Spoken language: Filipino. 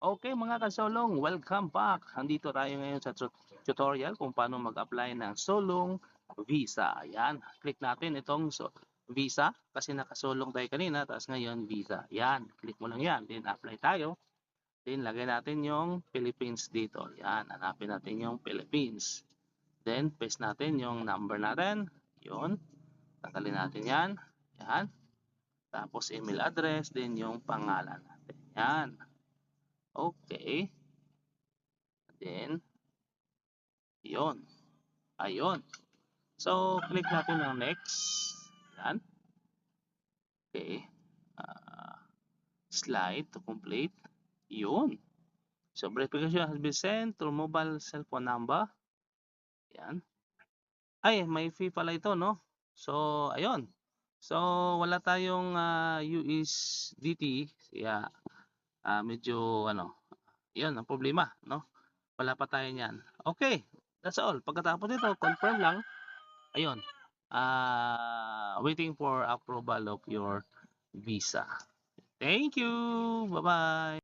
Okay mga kasolong, welcome back. Nandito tayo ngayon sa tutorial kung paano mag-apply ng Solong Visa. Ayan, click natin itong Visa kasi nakasolong tayo kanina, tapos ngayon Visa. Ayan, click mo lang yan, then apply tayo. Then lagay natin yung Philippines dito. Ayan, hanapin natin yung Philippines. Then paste natin yung number natin. Yun, tanggalin natin yan. Yan, tapos email address, then yung pangalan natin. Yan. Okay. Then, yun. Ayun. So, click natin ng next. Yan. Okay. Slide to complete. Yun. So, verification has been sent through mobile cellphone number. Yan. Ay, may fee pala ito, no? So, ayun. So, wala tayong USDT. Kaya, medyo, yun, ang problema, no? Wala pa tayo niyan. Okay. That's all. Pagkatapos nito, confirm lang. Ayun. Waiting for approval of your visa. Thank you. Bye-bye.